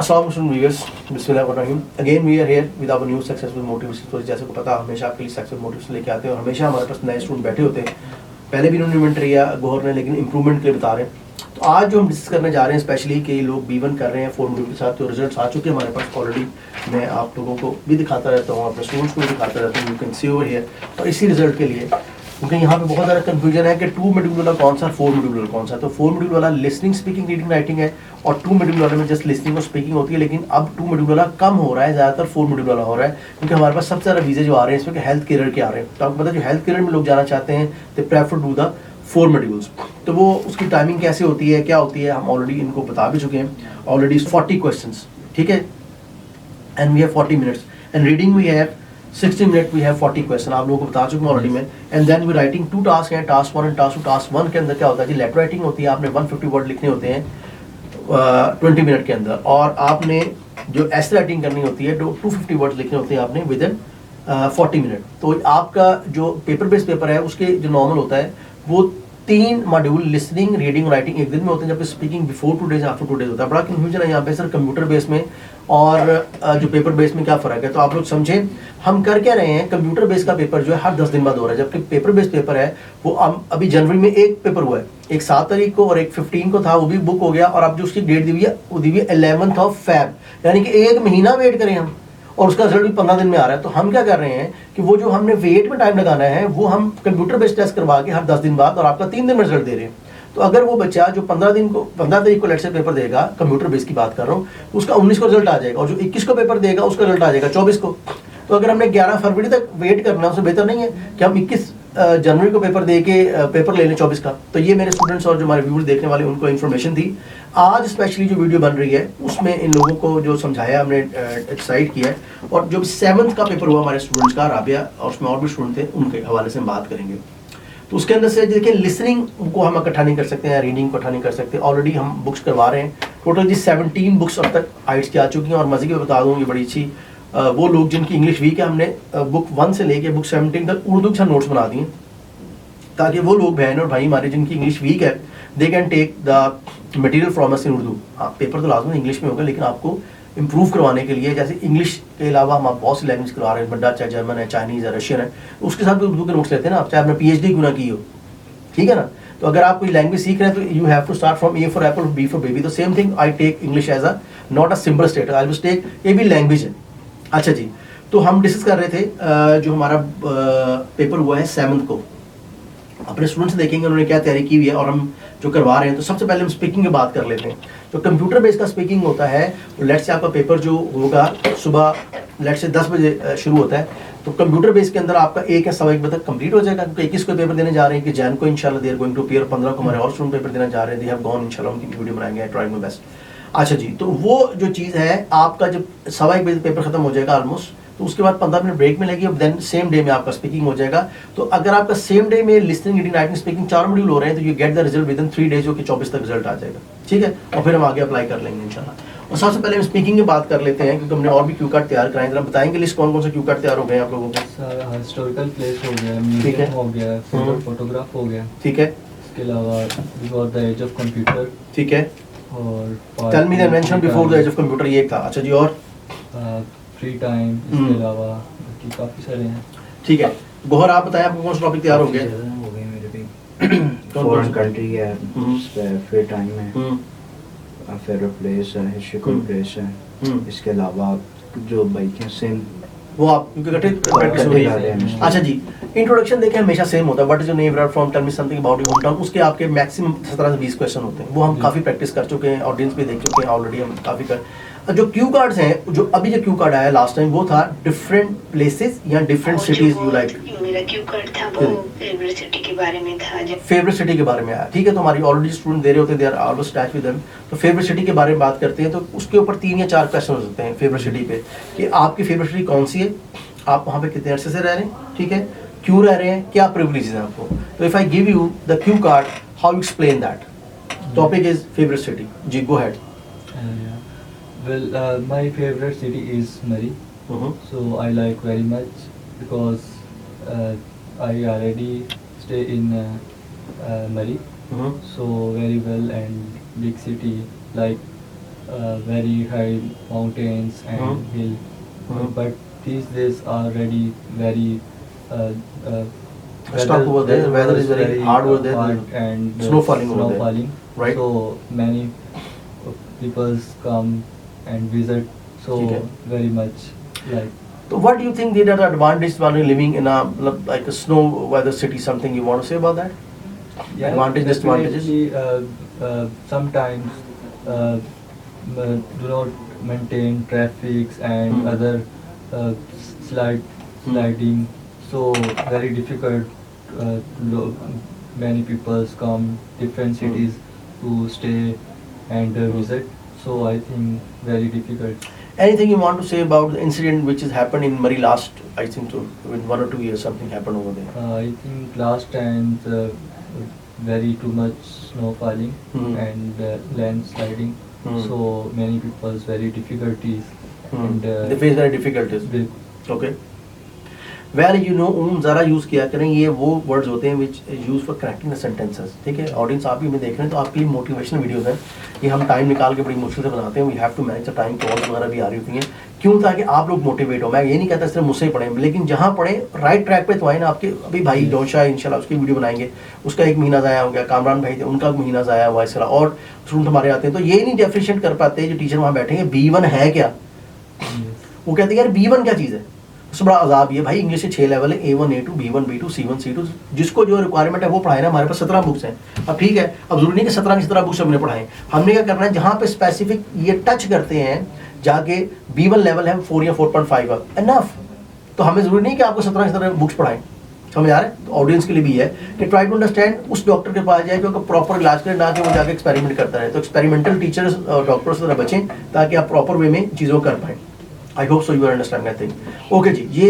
अस्सलाम व्यूअर्स, बिस्मिल्लाहिर्रहमानिर्रहीम। Again we are here with our new successful motivation story. जैसे को पता हमेशा आपके लिए सक्सेसफुल मोटिवेशन लेके आते हैं और हमेशा हमारे पास नए स्टूडेंट बैठे होते हैं। पहले भी इन्होंने इवेंट किया गौर ने, लेकिन इंप्रूवमेंट के लिए बता रहे हैं। तो आज जो हम डिस्कस करने जा रहे हैं, स्पेशली कि लोग B1 कर रहे हैं 4 मॉड्यूल के साथ, तो रिजल्ट्स आ चुके हैं हमारे पास ऑलरेडी। मैं आप लोगों को भी दिखाता रहता हूँ, अपने स्टूडेंट्स को भी दिखाता रहता हूँ, you can see over here. और इसी रिजल्ट के लिए, क्योंकि यहाँ पे बहुत ज़्यादा कंफ्यूजन है कि 2 मॉड्यूल वाला कौन सा, 4 मॉड्यूल वाला कौन सा। तो 4 मॉड्यूल वाला लिसनिंग, स्पीकिंग, रीडिंग, राइटिंग है और 2 मॉड्यूल वाले में जस्ट लिसनिंग और स्पीकिंग होती है। लेकिन अब 2 मॉड्यूल वाला कम हो रहा है, ज़्यादातर 4 मॉड्यूल वाला हो रहा है, क्योंकि हमारे पास सबसे ज़्यादा वीज़े जो आ रहे हैं इसमें कि हेल्थ केयर के आ रहे हैं। तो आपको पता है जो हेल्थ केयर में लोग जाना चाहते हैं तो प्रेफर डू द 4 मॉड्यूल्स। तो वो उसकी टाइमिंग कैसे होती है, क्या होती है, हम ऑलरेडी इनको बता भी चुके हैं। ऑलरेडी 40 क्वेश्चन, ठीक है, and we have 40 minutes and reading we have 60 minute, we have 40 question. आप लोगों को बता चुका हूँ ऑलरेडी में। And then we writing 2 task हैं, टास्क 1 एंड टास्क 2। टास्क 1 के अंदर क्या होता है जी, लेफ्ट राइटिंग होती है। आपने 150 वर्ड लिखने होते हैं 20 मिनट के अंदर, और आपने जो एस राइटिंग करनी होती है 250 वर्ड लिखने होते हैं आपने विद इन 40 मिनट। तो आपका जो पेपर बेस्ड पेपर है उसके जो नॉर्मल होता है वो 3 मॉड्यूल लिसनिंग, रीडिंग, राइटिंग एक दिन में होते हैं, जबकि speaking before 2 days after 2 days होता है। बड़ा कंफ्यूजन है यहाँ पे सर कंप्यूटर बेस में और जो पेपर बेस में क्या फ़र्क है। तो आप लोग समझें हम कर क्या रहे हैं। कंप्यूटर बेस का पेपर जो है हर 10 दिन बाद हो रहा है, जबकि पेपर बेस्ड पेपर है वो अभी जनवरी में एक पेपर हुआ है, एक 7 तारीख को और एक 15 को था, वो भी बुक हो गया। और अब जो उसकी डेट दी हुई है वो दी हुई है 11 Feb, यानी कि 1 महीना वेट करें हम, और उसका रिजल्ट भी 15 दिन में आ रहा है। तो हम क्या कर रहे हैं कि वो जो हमने वेट में टाइम लगाना है वो हम कंप्यूटर बेस्ड टेस्ट करवा के हर 10 दिन बाद, और आपका 3 दिन में रिजल्ट दे रहे हैं। तो अगर वो बच्चा जो 15 तारीख को लेट से पेपर देगा, कंप्यूटर बेस की बात कर रहा हूँ, उसका 19 को रिजल्ट आ जाएगा, और जो 21 को पेपर देगा उसका रिजल्ट आ जाएगा 24 को। तो अगर हमने 11 फरवरी तक वेट करना, उससे बेहतर नहीं है कि हम 21 जनवरी को पेपर दे के पेपर ले लें 24 का। तो ये मेरे स्टूडेंट्स और जो हमारे व्यूअर्स देखने वाले उनको इन्फॉर्मेशन थी। आज स्पेशली जो वीडियो बन रही है उसमें इन लोगों को जो समझाया हमने, डिसाइड किया है। और जो 7th का पेपर हुआ हमारे स्टूडेंट्स का, राबिया और उसमें और भी स्टूडेंट थे, उनके हवाले से हम बात करेंगे। तो उसके अंदर से देखिए, लिसनिंग को हम इकट्ठा नहीं कर सकते हैं, रीडिंग को इकट्ठा नहीं कर सकते। ऑलरेडी हम बुक्स करवा रहे हैं, टोटल जी 17 बुक्स अब तक आइट्स की आ चुकी हैं। और मज़े की बता दूँ, ये बड़ी अच्छी वो लोग जिनकी इंग्लिश वीक है, हमने बुक 1 से लेके बुक 17 तक उर्दू के नोट्स बना दिए, ताकि वो लोग बहन और भाई हमारे जिनकी इंग्लिश वीक है, they can take the material from us in Urdu. हाँ, पेपर तो लाजमी इंग्लिश में होगा, लेकिन आपको इंप्रूव करवाने के लिए, जैसे इंग्लिश के अलावा हम बहुत सी लैंग्वेज करवा रहे हैं, डच है, जर्मन है, चाइनीज़ है, रशियन है, उसके साथ भी उर्दू के नोट्स लेते हैं ना आप, चाहे आपने PhD क्यों ना की हो, ठीक है ना। तो अगर आप कोई लैंग्वेज सीख रहे हैं तो you have to start from A for apple, B for baby. तो same thing, I take English as a not a simple state, I will take, ये भी लैंग्वेज है। अच्छा जी, तो हम डिस्कस कर रहे थे जो हमारा पेपर हुआ है 7th को, अपने स्टूडेंट्स देखेंगे उन्होंने क्या तैयारी की हुई है और हम जो करवा रहे हैं। तो सबसे पहले हम स्पीकिंग की बात कर लेते हैं। जो कंप्यूटर बेस्ड का स्पीकिंग होता है, तो लेट्स से आपका पेपर जो होगा सुबह लेट्स से 10 बजे शुरू होता है, तो कंप्यूटर बेस के अंदर आपका 1 या 1:15 बजे तक कंप्लीट हो जाएगा, क्योंकि 21 को पेपर देने जा रहे हैं कि जैन को इंशाल्लाह they are going to appear, 15 को हमारे और स्टूडेंट पेपर देने जा रहे हैं, दे हैव गॉन, इंशाल्लाह उनकी वीडियो बनाएंगे, ट्राइंग माय बेस्ट। अच्छा जी, तो वो जो चीज़ है, आपका जब 1:15 बजे पेपर खत्म हो जाएगा ऑलमोस्ट, तो उसके बाद 15 मिनट ब्रेक मिलेगी, और देन सेम डे में आपका स्पीकिंग हो जाएगा। तो अगर आपका सेम डे में listening, reading, writing, speaking 4 module हो रहे हैं, तो you get the result with in 3 days, जो कि 24 तक रिजल्ट आ जाएगा, ठीक है। और फिर हम आगे अप्लाई कर लेंगे इंशाल्लाह। और सबसे पहले हम स्पीकिंग की बात कर लेते हैं, क्योंकि हमने और भी क्यू कार्ड तैयार कराए। जरा बताएंगे लिस्ट कौन कौन से क्यू कार्ड तैयार हो गए आप लोगों को। हिस्टोरिकल प्लेस हो गया, म्यूजियम हो गया, फोटोग्राफ हो गया, ठीक है। इसके अलावा before the age of computer, ठीक है। और tell me the invention before the age of computer, ये था। अच्छा जी, और फ्री टाइम, इसके अलावा बाकी काफ़ी सारे हैं, ठीक है। गोहर आप बताएं, आपको कौन सा टॉपिक तैयार हो गया। हो गए मेरे भी। फॉरेन कंट्री है, फ्री टाइम है, फेवरेट प्लेस है, हिस्टोरिकल प्लेस है, इसके अलावा जो बाइक है सेम, वो आप क्योंकि इकट्ठे प्रैक्टिस हो रही है। अच्छा जी, इंट्रोडक्शन देखें हमेशा सेम होता है, what is your name, where from, tell me something about your home town. उसके आपके मैक्सिमम 17 से 20 क्वेश्चन होते हैं, वो हम काफ़ी प्रैक्टिस कर चुके हैं, ऑडियंस भी देख चुके हैं ऑलरेडी, हम काफ़ी कर। जो क्यू कार्ड्स हैं, जो अभी जो क्यू कार्ड आया लास्ट टाइम, वो था डिफरेंट प्लेसेस या डिफरेंट सिटीज यू लाइक। मेरा क्यू कार्ड था वो फेवरेट सिटी के बारे में था, फेवरेट सिटी के बारे में आया, ठीक है। तो हमारी ऑलरेडी स्टूडेंट दे रहे होते हैं, they are always touch with them. तो फेवरेट सिटी के बारे में बात करते हैं, तो उसके ऊपर 3 या 4 क्वेश्चन हो सकते हैं फेवरेट सिटी पे, कि आपकी फेवरेट सिटी कौन सी है, आप वहाँ पे कितने अरसे से रह रहे हैं, ठीक है, क्यों रह रहे हैं, क्या प्रिविलेजेस हैं आपको। तो if I give you the cue card, how you explain that. Topic is favourite city, जी go ahead. Well, my favorite city is Murray. So I like very much because I already stay in Murray. So very well, and big city like very high mountains and hill. But these days are already very Let's talk over there. Weather is very hard over there. hard and Snow falling over there. falling. Right. So many people come and visit. So Okay. very much like. So what do you think that are the advantages while living in a like a snow weather city? Something you want to say about that? Yeah, Advantages, disadvantages? definitely, sometimes do not maintain traffics and other uh, sliding, so very difficult. Many people come different cities to stay and visit, so I think very difficult. Anything you want to say about the incident which has happened in Murray last, I think, in 1 or 2 years, something happened over there. I think last time very too much snow falling and landsliding, so many people's very difficulties and They face very difficulties. the- Okay. Well, you know, ज़रा use किया करें, ये वो words होते हैं which use for correcting the sentences. ठीक है, audience आप भी हमें देख रहे हैं तो आपके लिए मोटिवेशनल वीडियोस हैं, ये हम टाइम निकाल के बड़ी मुश्किल से बनाते हैं. We have to manage the time, calls वगैरह भी आ रही होती हैं. क्यों? ताकि आप लोग मोटिवेट हो. मैं ये नहीं कहता सिर्फ मुझसे ही पढ़ें, लेकिन जहाँ पढ़ें राइट ट्रैक पे तो आए ना. आपके अभी भाई डोशा इंशाल्लाह उसकी वीडियो बनाएंगे, उसका 1 महीना ज़ाया हो गया. कामरान भाई थे, उनका 1 महीना ज़ाया हुआ. इस तरह और स्टूडेंट हमारे आते हैं, तो ये नहीं डिफरेंशिएट कर पाते जो टीचर वहाँ बैठे हैं. B1 है क्या? वो कहते हैं यार B1 क्या चीज़ है. उससे बड़ा अजाब ये भाई, इंग्लिश के 6 लेवल है, A1 A2 B1 B2 C1 C2, जिसको जो रिक्वायरमेंट है वो पढ़ाए ना. हमारे पास 17 बुक्स हैं. अब ठीक है, अब जरूरी नहीं कि 17 की 17 बुक्स हमने पढ़ाएं. हमने क्या करना है, जहाँ पे स्पेसिफिक ये टच करते हैं जाके B1 लेवल है 4 या 4.5 एनफ. तो हमें जरूरी नहीं कि आपको 17 की 17 बुक्स पढ़ाएं. समझ आ रहा है? तो ऑडियंस के लिए भी है कि ट्राई टू अंडरस्टैंड, उस डॉक्टर के पास जाए क्योंकि प्रॉपर इलाज करे, ना कि वो जाके एक्सपेरिमेंट करता रहे. तो एक्सपेरिमेंटल टीचर्स डॉक्टर्स से बचें ताकि आप प्रॉपर वे में चीज़ों कर पाएँ. I hope so you understand that thing. Okay जी, ये